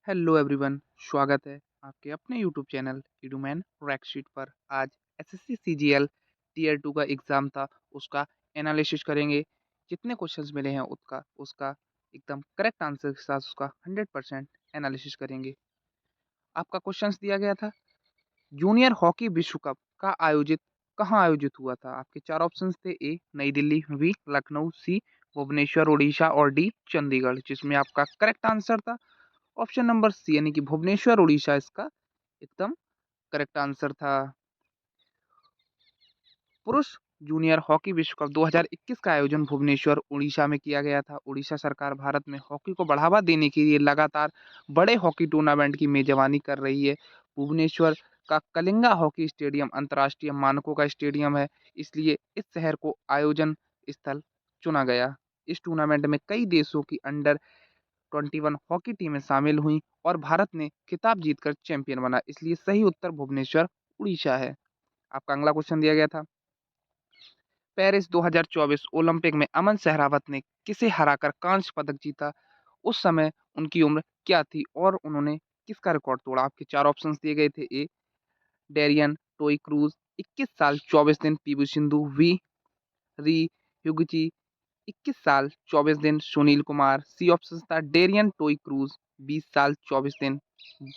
Hello everyone, स्वागत है आपके अपने यूट्यूब चैनल इडूमैन रैकशीट पर। आज एसएससी सीजीएल टीयर 2 का एग्ज़ाम था, उसका एनालिसिस करेंगे। जितने क्वेश्चंस मिले हैं उसका उसका एकदम करेक्ट आंसर के साथ उसका 100% एनालिसिस करेंगे। आपका क्वेश्चंस दिया गया था, जूनियर हॉकी विश्व कप का आयोजित कहाँ आयोजित हुआ था? आपके 4 ऑप्शंस थे। ए नई दिल्ली, बी लखनऊ, सी भुवनेश्वर उड़ीसा और डी चंडीगढ़, जिसमें आपका करेक्ट आंसर था ऑप्शन नंबर सी यानी कि भुवनेश्वर उड़ीसा इसका एकदम करेक्ट आंसर था। पुरुष जूनियर हॉकी विश्व कप 2021 का आयोजन भुवनेश्वर उड़ीसा में किया गया था। उड़ीसा सरकार भारत में हॉकी को बढ़ावा देने के लिए लगातार बड़े हॉकी टूर्नामेंट की मेजबानी कर रही है। भुवनेश्वर का कलिंगा हॉकी स्टेडियम अंतर्राष्ट्रीय मानकों का स्टेडियम है, इसलिए इस शहर को आयोजन स्थल चुना गया। इस टूर्नामेंट में कई देशों की अंडर 21 हॉकी टीमें शामिल हुईं और भारत ने खिताब जीतकर चैंपियन बना, इसलिए सही उत्तर भुवनेश्वर उड़ीसा है। आपका अगला क्वेश्चन दिया गया था, पेरिस 2024 ओलंपिक में अमन सहरावत ने किसे हराकर कांस्य पदक जीता? उस समय उनकी उम्र क्या थी और उन्होंने किसका रिकॉर्ड तोड़ा? आपके 4 ऑप्शंस दिए गए थे। ए डेरियन टोई क्रूज 21 साल 24 दिन, पीवी सिंधु, वी री ह्यूगची 21 साल 24 दिन, सुनील कुमार, सी ऑप्शन था डेरियन टोई क्रूज 20 साल 24 दिन,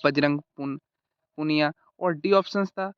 बजरंग पुनिया और डी ऑप्शन था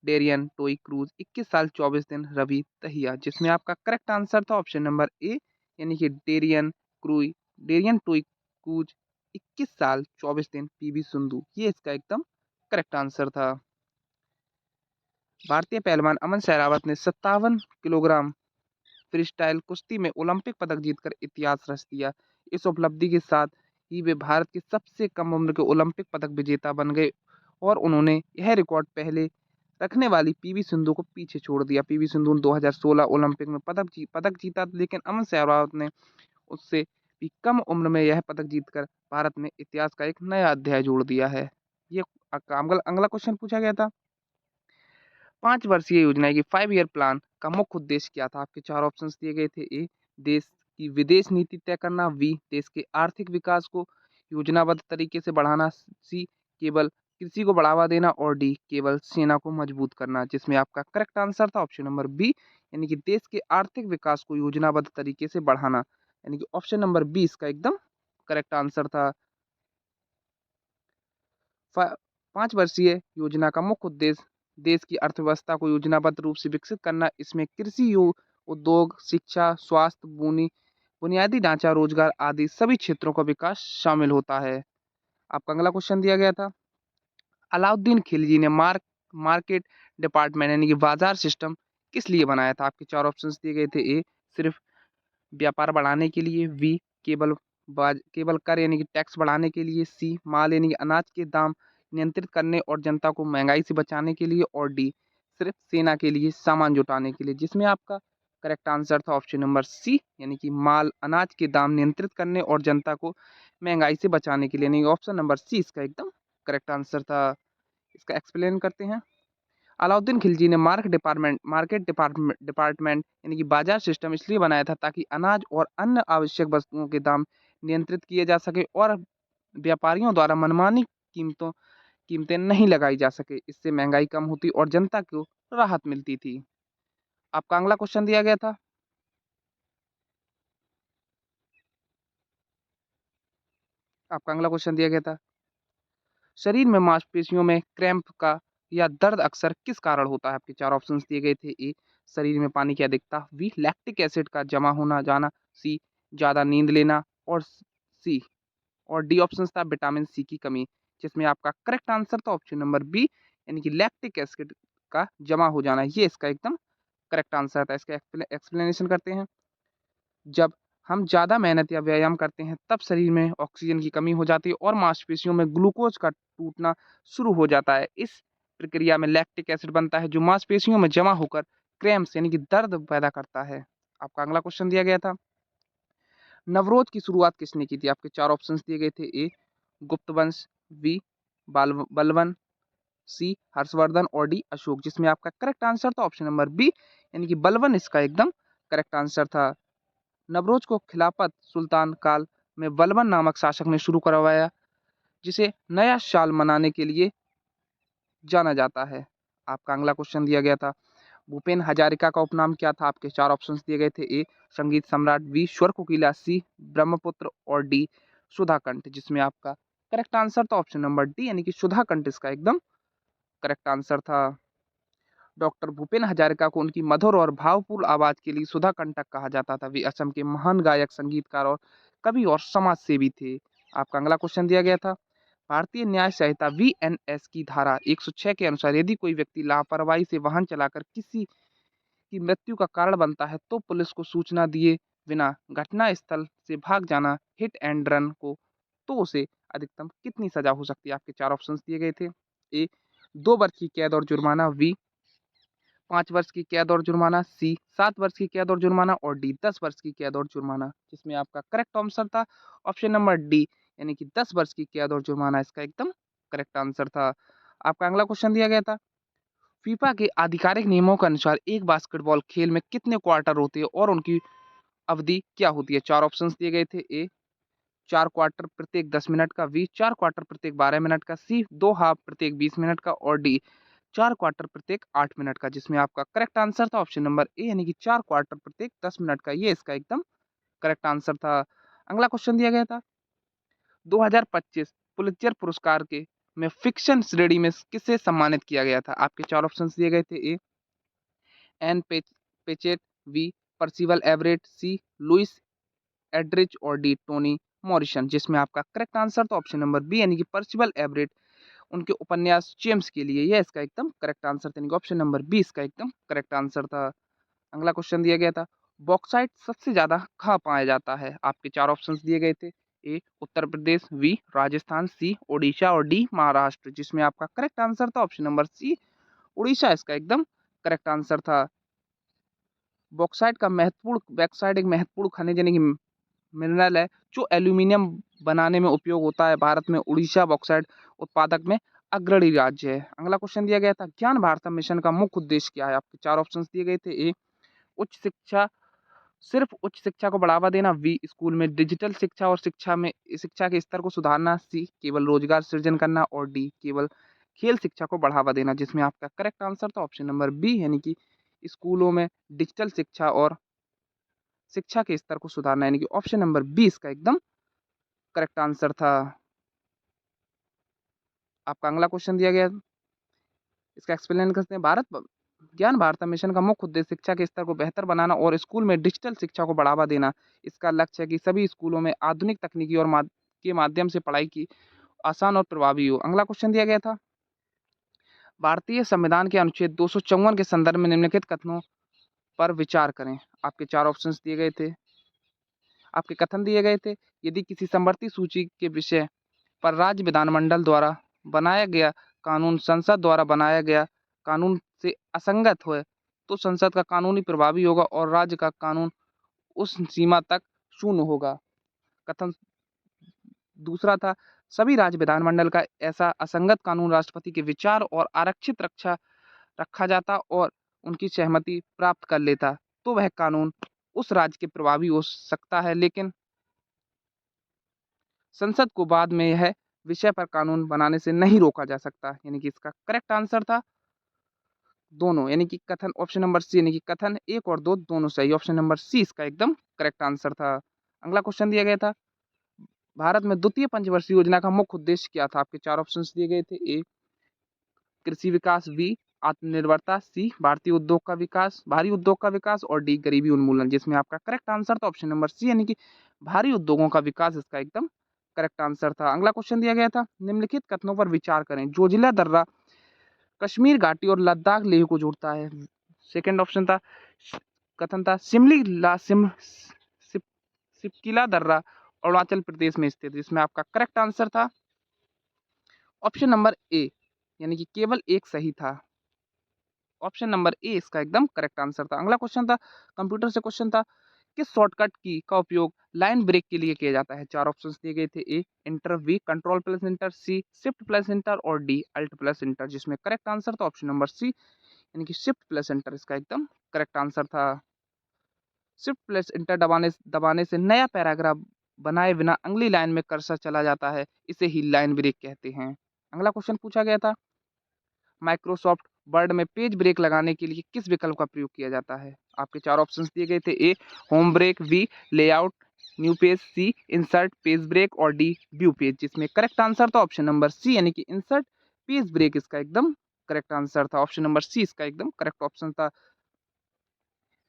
डेरियन टोई क्रूज 21 साल 24 दिन, रवि दहिया, जिसमें आपका करेक्ट आंसर था ऑप्शन नंबर ए यानी कि डेरियन टोई क्रूज 21 साल 24 दिन, पीवी सिंधु, ये इसका एकदम करेक्ट आंसर था। भारतीय पहलवान अमन सहरावत ने 57 किलोग्राम फ्रीस्टाइल कुश्ती में ओलंपिक पदक जीतकर इतिहास रच दिया। इस उपलब्धि के साथ ही वे भारत के सबसे कम उम्र के ओलंपिक पदक विजेता बन गए और उन्होंने यह रिकॉर्ड पहले रखने वाली पीवी सिंधु को पीछे छोड़ दिया। पीवी सिंधु ने 2016 ओलंपिक में पदक जीता, लेकिन अमन सहरावत ने उससे भी कम उम्र में यह पदक जीतकर भारत में इतिहास का एक नया अध्याय जोड़ दिया है। ये अगला क्वेश्चन पूछा गया था, 5 वर्षीय योजना की 5 ईयर प्लान का मुख्य उद्देश्य क्या था? आपके 4 ऑप्शंस दिए गए थे। ए देश की विदेश नीति तय करना, बी देश के आर्थिक विकास को योजनाबद्ध तरीके से बढ़ाना, सी केवल कृषि को बढ़ावा देना और डी केवल सेना को मजबूत करना, जिसमें आपका करेक्ट आंसर था ऑप्शन नंबर बी यानी कि देश के आर्थिक विकास को योजनाबद्ध तरीके से बढ़ाना, यानी कि ऑप्शन नंबर बी इसका एकदम करेक्ट आंसर था। 5 वर्षीय योजना का मुख्य उद्देश्य देश की अर्थव्यवस्था को योजनाबद्ध रूप से विकसित करना। इसमें कृषि, उद्योग, शिक्षा, स्वास्थ्य, बुनियादी ढांचा, रोजगार आदि सभी क्षेत्रों का विकास शामिल होता है। आपका अगला क्वेश्चन दिया गया था, अलाउद्दीन खिलजी ने मार्केट डिपार्टमेंट यानी कि बाजार सिस्टम किस लिए बनाया था? आपके 4 ऑप्शंस दिए गए थे। ए सिर्फ व्यापार बढ़ाने के लिए, बी केवल कर यानी कि टैक्स बढ़ाने के लिए, सी माल यानी कि अनाज के दाम नियंत्रित करने और जनता को महंगाई से बचाने के लिए और डी सिर्फ सेना के लिए सामान जुटाने के लिए, जिसमें आपका करेक्ट आंसर था ऑप्शन नंबर सी यानी कि माल अनाज के दाम नियंत्रित करने और जनता को महंगाई से बचाने के लिए, यानी ऑप्शन नंबर सी इसका एकदम करेक्ट आंसर था। इसका एक्सप्लेन करते हैं, अलाउद्दीन खिलजी ने मार्केट डिपार्टमेंट यानी कि बाजार सिस्टम इसलिए बनाया था ताकि अनाज और अन्य आवश्यक वस्तुओं के दाम नियंत्रित किए जा सके और व्यापारियों द्वारा मनमानी कीमतें नहीं लगाई जा सके। इससे महंगाई कम होती और जनता को राहत मिलती थी। आपका अगला क्वेश्चन दिया गया था, आपका अगला क्वेश्चन दिया गया था, शरीर में मांसपेशियों में क्रैम्प का या दर्द अक्सर किस कारण होता है? आपके 4 ऑप्शंस दिए गए थे। ए शरीर में पानी की अधिकता, बी लैक्टिक एसिड का जमा होना जाना, सी ज्यादा नींद लेना और सी और डी ऑप्शन था विटामिन सी की कमी, जिसमें आपका करेक्ट आंसर था ऑप्शन नंबर बी यानी कि लैक्टिक एसिड का जमा हो जाना, ये इसका एकदम करेक्ट आंसर था। इसका एक्सप्लेनेशन करते हैं, जब हम ज़्यादा मेहनत या व्यायाम करते हैं तब शरीर में ऑक्सीजन की कमी हो जाती है और मांसपेशियों में ग्लूकोज का टूटना शुरू हो जाता है। इस प्रक्रिया में लैक्टिक एसिड बनता है जो मांसपेशियों में जमा होकर क्रैम्प्स यानी कि दर्द पैदा करता है। आपका अगला क्वेश्चन दिया गया था, नवरोज की शुरुआत किसने की थी? आपके 4 ऑप्शंस दिए गए थे। ए गुप्तवंश, बी बलवन, सी हर्षवर्धन और डी अशोक, जिसमें आपका करेक्ट आंसर था ऑप्शन नंबर बी यानी कि बलवन इसका एकदम करेक्ट आंसर था। नवरोज को खिलाफत सुल्तान काल में बलबन नामक शासक ने शुरू करवाया, जिसे नया साल मनाने के लिए जाना जाता है। आपका अगला क्वेश्चन दिया गया था, भूपेन हजारिका का उपनाम क्या था? आपके 4 ऑप्शंस दिए गए थे। ए संगीत सम्राट, बी स्वर कोकिला, सी ब्रह्मपुत्र और डी सुधाकंठ, जिसमें आपका करेक्ट आंसर था ऑप्शन नंबर डी यानी कि सुधाकंठ इसका एकदम करेक्ट आंसर था। डॉक्टर भूपेन हजारिका को उनकी मधुर और भावपूर्ण आवाज के लिए सुधा कंठक कहा जाता था। वे असम के महान गायक, संगीतकार और कवि और समाज सेवी थे। आपका अगला क्वेश्चन दिया गया था, भारतीय न्याय संहिता वीएनएस की धारा 106 के अनुसार यदि कोई व्यक्ति लापरवाही से वाहन चलाकर किसी की मृत्यु का कारण बनता है तो पुलिस को सूचना दिए बिना घटना स्थल से भाग जाना हिट एंड रन को, तो उसे अधिकतम कितनी सजा हो सकती है? आपके 4 ऑप्शंस दिए गए थे। ए 2 वर्ष की कैद और जुर्माना, बी 5 वर्ष की कैद और जुर्माना, सी 7 वर्ष की कैद और जुर्माना और डी 10 वर्ष की कैद और जुर्माना, जिसमें आपका करेक्ट आंसर था ऑप्शन नंबर डी यानी कि 10 वर्ष की कैद और जुर्माना इसका एकदम करेक्ट आंसर था। आपका अगला क्वेश्चन दिया गया था, फीफा के आधिकारिक नियमों के अनुसार एक बास्केटबॉल खेल में कितने क्वार्टर होते हैं और उनकी अवधि क्या होती है? 4 ऑप्शंस दिए गए थे। ए 4 क्वार्टर प्रत्येक 10 मिनट का, बी 4 क्वार्टर प्रत्येक 12 मिनट का, सी 2 हाफ प्रत्येक 20 मिनट का और डी 4 क्वार्टर प्रत्येक 8 मिनट का, जिसमें आपका करेक्ट आंसर था ऑप्शन नंबर ए यानी कि 4 क्वार्टर प्रत्येक 10 मिनट का, ये इसका एकदम करेक्ट आंसर था। अगला क्वेश्चन दिया गया था, 2025 पुलित्जर पुरस्कार के में फिक्शन श्रेणी में किसे सम्मानित किया गया था? आपके 4 ऑप्शंस दिए गए थे। A N पेचेट, B Percival Everett, C Louis एड्रिच और डी टोनी मॉरिसन, जिसमें आपका करेक्ट आंसर था ऑप्शन नंबर बी यानी कि पर्सिवल एवरेट उनके उपन्यास जेम्स के लिए, यह इसका एकदम करेक्ट आंसर था, यानी कि ऑप्शन नंबर बी इसका एकदम करेक्ट आंसर था। अगला क्वेश्चन दिया गया था, बॉक्साइट सबसे ज्यादा कहाँ पाया जाता है? आपके 4 ऑप्शंस दिए गए थे। ए उत्तर प्रदेश, बी राजस्थान, सी ओडिशा और डी महाराष्ट्र, जिसमें आपका करेक्ट आंसर था ऑप्शन नंबर सी उड़ीसा इसका एकदम करेक्ट आंसर था। बॉक्साइट एक महत्वपूर्ण खनिज यानी कि मिनरल है जो एल्यूमिनियम बनाने में उपयोग होता है। भारत में उड़ीसा बॉक्साइट उत्पादक में अग्रणी राज्य है। अगला क्वेश्चन दिया गया था, ज्ञान भारत मिशन का मुख्य उद्देश्य क्या है? आपके 4 ऑप्शंस दिए गए थे। ए उच्च शिक्षा, सिर्फ उच्च शिक्षा को बढ़ावा देना, बी स्कूल में डिजिटल शिक्षा और शिक्षा के स्तर को सुधारना, सी केवल रोजगार सृजन करना और डी केवल खेल शिक्षा को बढ़ावा देना, जिसमें आपका करेक्ट आंसर था ऑप्शन नंबर बी यानी कि स्कूलों में डिजिटल शिक्षा और शिक्षा के स्तर को सुधारना, यानी कि ऑप्शन नंबर 20 का एकदम करेक्ट आंसर था। आपका अगला क्वेश्चन दिया गया, इसका एक्सप्लेन करते हैं। ज्ञान भारत मिशन का मुख्य उद्देश्य शिक्षा के स्तर को बेहतर बनाना और स्कूल में डिजिटल शिक्षा को बढ़ावा देना। इसका लक्ष्य है कि सभी स्कूलों में आधुनिक तकनीकी और के माध्यम से पढ़ाई की आसान और प्रभावी हो। अगला क्वेश्चन दिया गया था, भारतीय संविधान के अनुच्छेद 254 के संदर्भ में निम्नलिखित कथनों पर विचार करें। आपके 4 ऑप्शंस दिए गए थे। आपके कथन दिए गए थे, यदि किसी समवर्ती सूची के विषय पर राज्य विधानमंडल द्वारा बनाया गया कानून संसद द्वारा बनाया गया कानून से असंगत हो तो संसद का कानूनी प्रभावी होगा और राज्य का कानून उस सीमा तक शून्य होगा। कथन दूसरा था, सभी राज्य विधानमंडल का ऐसा असंगत कानून राष्ट्रपति के विचार और आरक्षित रखा जाता और उनकी सहमति प्राप्त कर लेता तो वह कानून उस राज्य के प्रभावी हो सकता है, लेकिन संसद को बाद में यह विषय पर कानून बनाने से नहीं रोका जा सकता, यानी कि इसका करेक्ट आंसर था दोनों, यानी कि कथन ऑप्शन नंबर सी, यानी कि कथन 1 और 2 दोनों सही, ऑप्शन नंबर सी इसका एकदम करेक्ट आंसर था। अगला क्वेश्चन दिया गया था, भारत में द्वितीय पंचवर्षीय योजना का मुख्य उद्देश्य क्या था? आपके 4 ऑप्शंस दिए गए थे। ए कृषि विकास, बी आत्मनिर्भरता, सी भारी उद्योग का विकास और डी गरीबी उन्मूलन, जिसमें आपका करेक्ट आंसर था ऑप्शन नंबर सी यानी कि भारी उद्योगों का विकास इसका एकदम करेक्ट आंसर था। अगला क्वेश्चन दिया गया था, निम्नलिखित कथनों पर विचार करें। जोजिला दर्रा कश्मीर घाटी और लद्दाख लेह को जोड़ता है। सेकंड ऑप्शन था, कथन था सिपकिला दर्रा अरुणाचल प्रदेश में स्थित, जिसमें आपका करेक्ट आंसर था ऑप्शन नंबर ए यानी कि केवल एक सही था, ऑप्शन नंबर ए इसका एकदम करेक्ट आंसर था। अगला क्वेश्चन था, कंप्यूटर से क्वेश्चन था, किस शॉर्टकट की का उपयोग लाइन ब्रेक के लिए किया जाता है? 4 ऑप्शंस दिए गए थे। A enter, B control plus enter, C shift plus enter और डी अल्ट प्लस इंटर, जिसमें करेक्ट आंसर था ऑप्शन नंबर सी यानी कि शिफ्ट प्लस इंटर इसका एकदम करेक्ट आंसर था। शिफ्ट प्लस इंटर दबाने से नया पैराग्राफ बनाए बिना अगली लाइन में कर्सर चला जाता है, इसे ही लाइन ब्रेक कहते हैं। अगला क्वेश्चन पूछा गया था, माइक्रोसॉफ्ट वर्ड में पेज ब्रेक लगाने के लिए किस विकल्प का प्रयोग किया जाता है? आपके चार ऑप्शंस दिए गए थे। A home break, B layout, new page, C insert page break और डी व्यू पेज। जिसमें करेक्ट आंसर था ऑप्शन नंबर सी यानी कि इंसर्ट पेज ब्रेक इसका एकदम करेक्ट आंसर था। ऑप्शन नंबर सी इसका एकदम करेक्ट ऑप्शन था।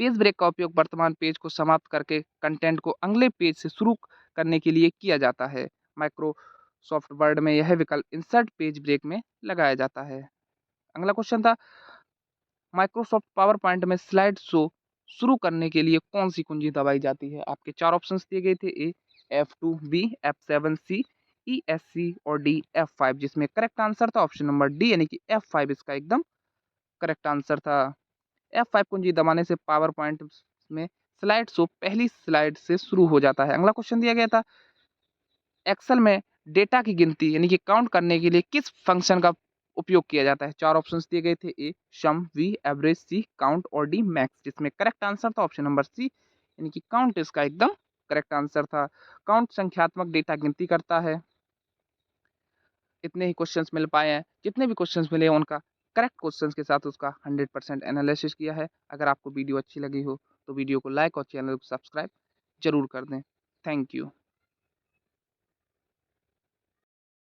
पेज ब्रेक का उपयोग वर्तमान पेज को समाप्त करके कंटेंट को अगले पेज से शुरू करने के लिए किया जाता है। माइक्रोसॉफ्ट वर्ड में यह विकल्प इंसर्ट पेज ब्रेक में लगाया जाता है। अगला क्वेश्चन था, माइक्रोसॉफ्ट पावर पॉइंट में स्लाइड शो शुरू करने के लिए कौन सी कुंजी दबाई जाती है? आपके चार ऑप्शंस दिए गए थे। ए F2, बी F7, सी ESC और डी F5। जिसमें करेक्ट आंसर था ऑप्शन नंबर डी यानी कि F5 इसका एकदम करेक्ट आंसर था। F5 कुंजी दबाने से पावर पॉइंट में स्लाइड शो पहली स्लाइड से शुरू हो जाता है। अगला क्वेश्चन दिया गया था, एक्सेल में डेटा की गिनती यानी कि काउंट करने के लिए किस फंक्शन का उपयोग किया जाता है? चार ऑप्शंस दिए गए थे। ए सम, बी एवरेज, सी काउंट और डी मैक्स। जिसमें करेक्ट आंसर था ऑप्शन नंबर सी यानी कि काउंट इसका एकदम करेक्ट आंसर था। काउंट संख्यात्मक डेटा गिनती करता है। इतने ही क्वेश्चंस मिल पाए हैं। जितने भी क्वेश्चंस मिले हैं उनका करेक्ट क्वेश्चंस के साथ उसका 100% एनालिसिस किया है। अगर आपको वीडियो अच्छी लगी हो तो वीडियो को लाइक और चैनल को सब्सक्राइब जरूर कर दें। Thank you.